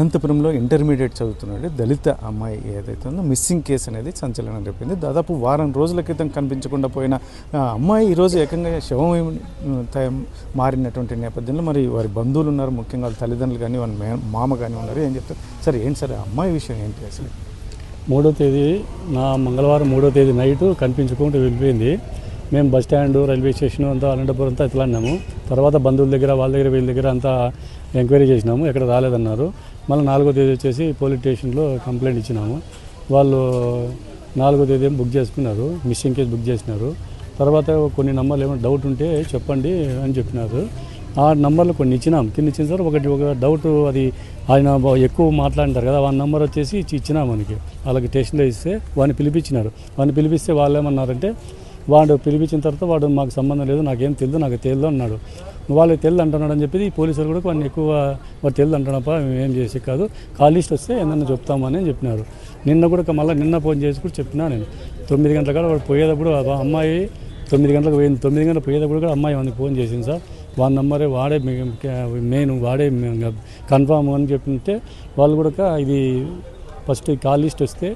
అనంతపురంలో ఇంటర్మీడియట్ చదువుతున్నాడు దళిత అమ్మాయి ఏదైతే ఉందో మిస్సింగ్ కేసు అనేది సంచలనం రేపింది. దాదాపు వారం రోజుల క్రితం కనిపించకుండా పోయిన అమ్మాయి ఈరోజు ఏకంగా శవం మారినటువంటి నేపథ్యంలో మరి వారి బంధువులు ఉన్నారు, ముఖ్యంగా వాళ్ళ తల్లిదండ్రులు కానీ వాళ్ళ మామ కానీ ఉన్నారు. ఏం చెప్తారు సార్? ఏంటి సార్ అమ్మాయి విషయం ఏంటి అసలు? 3వ తేదీ మంగళవారం 3వ తేదీ నైటు కనిపించుకుంటూ వెళ్ళిపోయింది. మేము బస్ స్టాండ్, రైల్వే స్టేషన్ అంతా అనంతపురం అంతా ఎట్లాడినాము. తర్వాత బంధువుల దగ్గర వాళ్ళ దగ్గర వీళ్ళ దగ్గర అంతా ఎంక్వైరీ చేసినాము, ఎక్కడ రాలేదన్నారు. మళ్ళీ 4వ తేదీ వచ్చేసి పోలీస్ స్టేషన్లో కంప్లైంట్ ఇచ్చినాము. వాళ్ళు 4వ తేదీ బుక్ చేసుకున్నారు, మిస్సింగ్ కేసు బుక్ చేసినారు. తర్వాత కొన్ని నంబర్లు ఏమైనా డౌట్ ఉంటే చెప్పండి అని చెప్పినారు. ఆ నంబర్లు కొన్ని ఇచ్చినాం. కింద ఇచ్చిన సార్ ఒక డౌట్, అది ఆయన ఎక్కువ మాట్లాడినారు కదా, ఆ నెంబర్ వచ్చేసి ఇచ్చినాం మనకి. వాళ్ళకి స్టేషన్లో ఇస్తే వాడిని పిలిపించినారు. వాడిని పిలిపిస్తే వాళ్ళు ఏమన్నారంటే, వాడు పిలిపించిన తర్వాత వాడు మాకు సంబంధం లేదు, నాకేం తెలియదు, నాకు తెలియదు అన్నాడు. వాళ్ళు తెలియదు అంటున్నాడు అని చెప్పి పోలీసులు కూడా వాడిని ఎక్కువ వాడు తెలియదు అంటున్నాపా, మేము చేసి కాదు, కాల్ లిస్ట్ వస్తే ఏమన్నా చెప్తామని చెప్పినారు. నిన్న కూడా మళ్ళీ నిన్న ఫోన్ చేసి కూడా చెప్పినా నేను. 9 గంటల కాడ వాడు పోయేటప్పుడు అమ్మాయి 9 గంటలకు పోయింది. 9 గంటలకు పోయేటప్పుడు కూడా అమ్మాయి వాడికి ఫోన్ చేసింది సార్. వాడి నెంబరే వాడే మెయిన్, వాడే కన్ఫామ్ అని చెప్తే వాళ్ళు కూడా ఇది ఫస్ట్ కాల్ లిస్ట్ వస్తే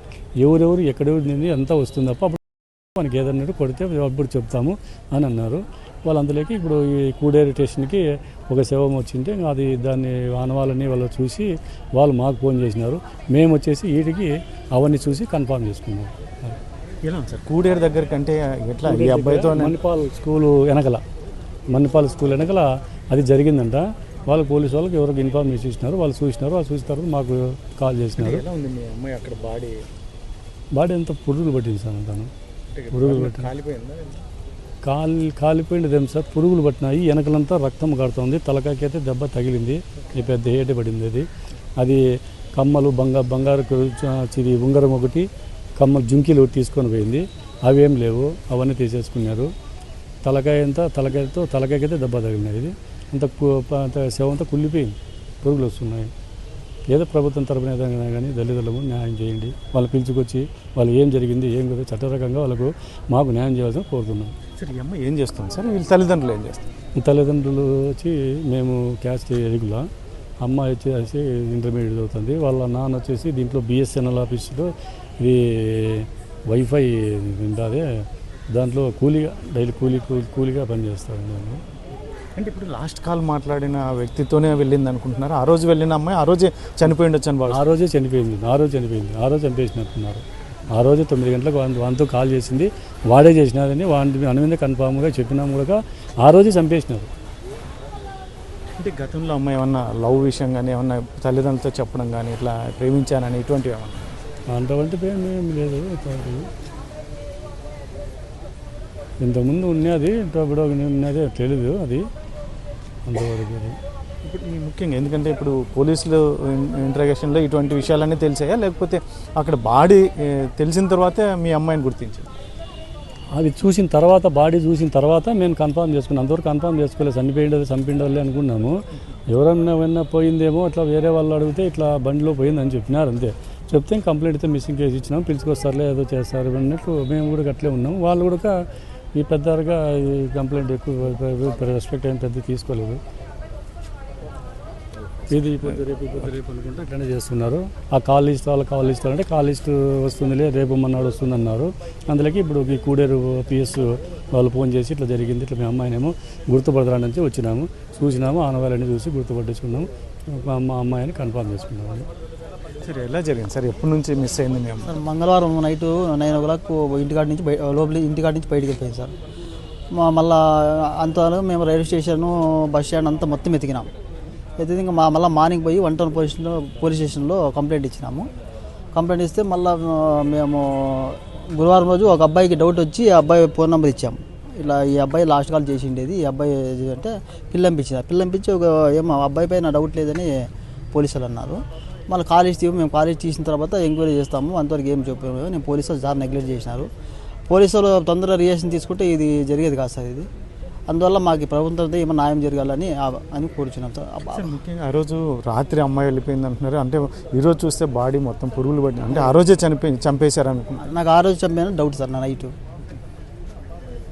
ఎవరెవరు ఎక్కడెవరు అంతా వస్తుంది తప్ప అప్పుడు మనకి ఏదన్నా కొడితే అప్పుడు చెప్తాము అని అన్నారు. వాళ్ళంతలోకి ఇప్పుడు ఈ కూడేరు స్టేషన్కి ఒక శవం వచ్చింటే అది దాన్ని ఆనవాళ్ళని వాళ్ళు చూసి వాళ్ళు మాకు ఫోన్ చేసినారు. మేము వచ్చేసి వీటికి అవన్నీ చూసి కన్ఫామ్ చేసుకున్నాం. ఎలా సార్ కూడేరు దగ్గర కంటే ఎట్లా ఈ అబ్బాయితో మణిపాల్ స్కూల్ వెనకల అది జరిగిందంట. వాళ్ళు పోలీసు వాళ్ళకి ఎవరికి ఇన్ఫర్మేషన్ ఇచ్చినారు, వాళ్ళు చూసినారు. వాళ్ళు చూసిన తర్వాత మాకు కాల్ చేసినారు. ఎలా ఉంది మీ అమ్మాయి అక్కడ బాడీ అంతా పురుగులు పట్టింది సార్. అంతాను పురుగులు పట్టి కాలిపోయింది సార్. పురుగులు పట్టినాయి, వెనకలంతా రక్తం కాడుతుంది, తలకాయకైతే దెబ్బ తగిలింది, పెద్ద ఏట పడింది. అది కమ్మలు బంగారు ఉంగరం ఒకటి, కమ్మలు జుంకీలు తీసుకొని పోయింది. అవేం లేవు, అవన్నీ తీసేసుకున్నారు. తలకాయకైతే దెబ్బ తగిలినాయి. ఇది అంత శవం అంతా కుళ్ళిపోయింది, పురుగులు వస్తున్నాయి. ఏదో ప్రభుత్వం తరపున ఏదైనా కానీ దళితులకు న్యాయం చేయండి. వాళ్ళు పిలుచుకొచ్చి వాళ్ళు ఏం జరిగింది ఏం కదా చట్టరకంగా వాళ్ళకు మాకు న్యాయం చేయాల్సిన కోరుతున్నాం. సార్ ఈ అమ్మాయి ఏం చేస్తుంది సార్? వీళ్ళ తల్లిదండ్రులు ఏం చేస్తారు? తల్లిదండ్రులు వచ్చి మేము క్యాస్ట్ రెగ్యులర్, అమ్మాయి వచ్చేసి ఇంటర్మీడియట్ చదువుతుంది. వాళ్ళ నాన్న వచ్చేసి దీంట్లో బిఎస్ఎన్ఎల్ ఆఫీసులో ఇది వైఫై ఉంటుంది, దాంట్లో డైలీ కూలీగా పనిచేస్తారు. అంటే ఇప్పుడు లాస్ట్ కాల్ మాట్లాడిన వ్యక్తితోనే వెళ్ళింది అనుకుంటున్నారు? ఆ రోజు వెళ్ళిన అమ్మాయి ఆ రోజే చనిపోయి ఉండొచ్చు అని ఆ రోజే చనిపోయింది. ఆ రోజు చంపేసినట్టున్నారు. ఆ రోజు 9 గంటలకు వానితో కాల్ చేసింది, వాడే చేసినారని వాడి మీద కన్ఫామ్గా చెప్పినాము కూడా. ఆ రోజే చంపేసినారు. అంటే గతంలో అమ్మాయి ఏమన్నా లవ్ విషయం కానీ ఏమన్నా తల్లిదండ్రులతో చెప్పడం కానీ ఇట్లా ప్రేమించానని ఇటువంటివి ఏమన్నా? అటువంటి ప్రేమ ఏం లేదు. ఇంతకుముందు ఉన్నది, ఇప్పుడు ఉన్నది తెలీదు అది అంతవరకు. ఇప్పుడు ముఖ్యంగా ఎందుకంటే ఇప్పుడు పోలీసులు ఇంట్రాగేషన్లో ఇటువంటి విషయాలన్నీ తెలిసాయా, లేకపోతే అక్కడ బాడీ తెలిసిన తర్వాతే మీ అమ్మాయిని గుర్తించారు? అది చూసిన తర్వాత, బాడీ చూసిన తర్వాత మేము కన్ఫర్మ్ చేసుకున్నాం. అంతవరకు కన్ఫర్మ్ చేసుకోలేదు. చంపిండాలి అనుకున్నాము. ఎవరన్నా పోయిందేమో అట్లా వేరే వాళ్ళు అడిగితే ఇట్లా బండిలో పోయిందని చెప్పినారు. అంతే చెప్తే కంప్లైంట్ అయితే మిస్సింగ్ కేసు ఇచ్చినాం, పిలుచుకొస్తారులే ఏదో చేస్తారు అన్నట్టు మేము కూడా అట్లే ఉన్నాము. వాళ్ళు కూడా ఈ పెద్దగా ఈ కంప్లైంట్ ఎక్కువ రెస్పెక్ట్ ఏం పెద్ద తీసుకోలేదు. ఇది రేపు అనుకుంటే అట్లనే చేస్తున్నారు. ఆ కాల్ లిస్ట్ అంటే కాల్ లిస్ట్ వస్తుందిలే రేపు మన్నాడు వస్తుంది అన్నారు. అందులోకి ఇప్పుడు ఈ కూడేరు పిఎస్ వాళ్ళు ఫోన్ చేసి ఇట్లా జరిగింది, ఇట్లా మీ అమ్మాయినేమో గుర్తుపడతారని వచ్చినాము, చూసినాము, ఆనవాళ్ళని చూసి గుర్తుపట్టించుకున్నాము, మా అమ్మాయిని కన్ఫర్మ్ చేసుకున్నాము. సరే ఎలా జరిగింది సార్? ఎప్పటి నుంచి మిస్ అయింది మేము? సార్ మంగళవారం నైటు 9 o'clock ఇంటికాడి నుంచి బయటికి వెళ్ళిపోయింది సార్. మళ్ళీ అంతవరకు మేము రైల్వే స్టేషన్, బస్ స్టాండ్ అంతా మొత్తం ఎతికినాం. ఇంకా మళ్ళీ మార్నింగ్ పోయి 1 town పోలీస్ స్టేషన్లో కంప్లైంట్ ఇచ్చినాము. కంప్లైంట్ ఇస్తే మళ్ళీ మేము గురువారం రోజు ఒక అబ్బాయికి డౌట్ వచ్చి ఆ అబ్బాయి ఫోన్ నెంబర్ ఇచ్చాము. ఇలా ఈ అబ్బాయి లాస్ట్ కాల్ చేసిండేది, ఈ అబ్బాయి అంటే పిల్లంపించి ఏమో అబ్బాయి పైన డౌట్ లేదని పోలీసులు అన్నారు. మళ్ళీ కాలేజ్ మేము కాలేజ్ తీసిన తర్వాత ఎంక్వైరీ చేస్తాము, అంతవరకు ఏం చెప్పాము. నేను పోలీసులు చాలా నెగ్లెక్ట్ చేసినారు. పోలీసులు తొందరగా రియాక్షన్ తీసుకుంటే ఇది జరిగేది కాదు సార్. ఇది అందువల్ల మాకు ప్రభుత్వంతో ఏమైనా న్యాయం జరగాలని కోరుచున్నాం సార్. ముఖ్యంగా ఆ రోజు రాత్రి అమ్మాయి వెళ్ళిపోయింది అంటున్నారు. అంటే ఈరోజు చూస్తే బాడీ మొత్తం పురుగులు పడి, అంటే ఆ రోజే చంపేశారు అనుకుంటున్నాను. నాకు ఆ రోజు చంపాను డౌట్ సార్. నా నైట్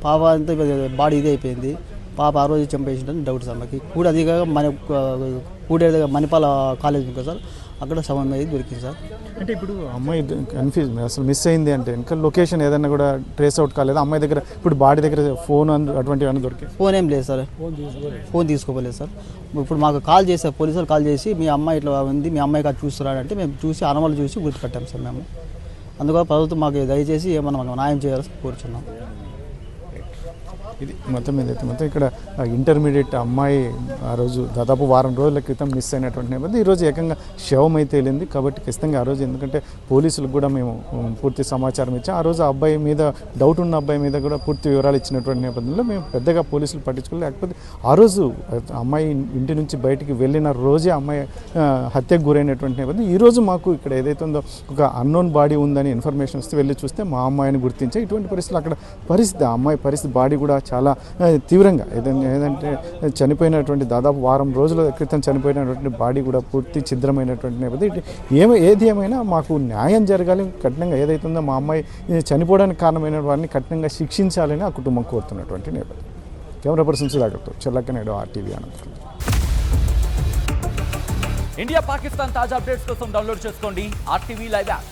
పాప అంతా బాడీ ఇదే అయిపోయింది, పాప ఆ రోజు చంపేసిందని డౌట్ సార్. మాకు కూడా అదిగా మన పూడే దగ్గర మణిపాల కాలేజ్ ఉంది కదా సార్, అక్కడ శవం మీద దొరికింది సార్. అంటే ఇప్పుడు అమ్మాయి కన్ఫ్యూజ్ అసలు మిస్ అయింది అంటే ఇంకా లొకేషన్ ఏదైనా కూడా ట్రేస్ అవుట్ కాలేదు అమ్మాయి దగ్గర, ఇప్పుడు బాడీ దగ్గర ఫోన్ అటువంటివి అన్నీ దొరికాయి? ఫోన్ ఏం లేదు సార్, ఫోన్ తీసుకోలేదు సార్. ఇప్పుడు మాకు కాల్ చేశారు, పోలీసులు కాల్ చేసి మీ అమ్మాయి ఇట్లా ఉంది, మీ అమ్మాయి కాదు చూస్తున్నారంటే మేము చూసి ఆనవాళ్ళు చూసి గుర్తుపెట్టాం సార్ మేము. అందుకని ప్రభుత్వం మాకు దయచేసి ఏమన్నా మాకు న్యాయం చేయాలని కోరుచున్నాం. ఇది మొత్తం ఏదైతే మొత్తం ఇక్కడ ఇంటర్మీడియట్ అమ్మాయి ఆ రోజు దాదాపు వారం రోజుల క్రితం మిస్ అయినటువంటి నేపథ్యం ఈరోజు ఏకంగా శవం అయితే తేలింది. కాబట్టి ఖచ్చితంగా ఆ రోజు ఎందుకంటే పోలీసులకు కూడా మేము పూర్తి సమాచారం ఇచ్చాం. ఆ రోజు ఆ అబ్బాయి మీద డౌట్ ఉన్న అబ్బాయి మీద కూడా పూర్తి వివరాలు ఇచ్చినటువంటి నేపథ్యంలో మేము పెద్దగా పోలీసులు పట్టించుకోలేదు. లేకపోతే ఆ రోజు అమ్మాయి ఇంటి నుంచి బయటికి వెళ్ళిన రోజే అమ్మాయి హత్యకు గురైనటువంటి నేపథ్యం. ఈరోజు మాకు ఇక్కడ ఏదైతే ఉందో ఒక అన్నోన్ బాడీ ఉందని ఇన్ఫర్మేషన్ వస్తే వెళ్ళి చూస్తే మా అమ్మాయిని గుర్తించే ఇటువంటి పరిస్థితులు అక్కడ పరిస్థితి ఆ అమ్మాయి పరిస్థితి బాడీ కూడా చాలా తీవ్రంగా ఏదంటే చనిపోయినటువంటి దాదాపు వారం రోజుల క్రితం చనిపోయినటువంటి బాడీ కూడా పూర్తి ఛిద్రమైనటువంటి నేపథ్యం. ఏది ఏమైనా మాకు న్యాయం జరగాలి, కఠినంగా ఏదైతే ఉందో మా అమ్మాయి చనిపోవడానికి కారణమైన వారిని కఠినంగా శిక్షించాలని ఆ కుటుంబం కోరుతున్నటువంటి నేపథ్యం. కెమెరా పర్సన్ సుధాకర్తో చెల్లక్కనాయుడు, RTV అనంతపురం. ఇండియా పాకిస్తాన్ తాజా అప్డేట్స్ కోసం డౌన్లోడ్ చేసుకోండి RTV లైవ్ యాప్.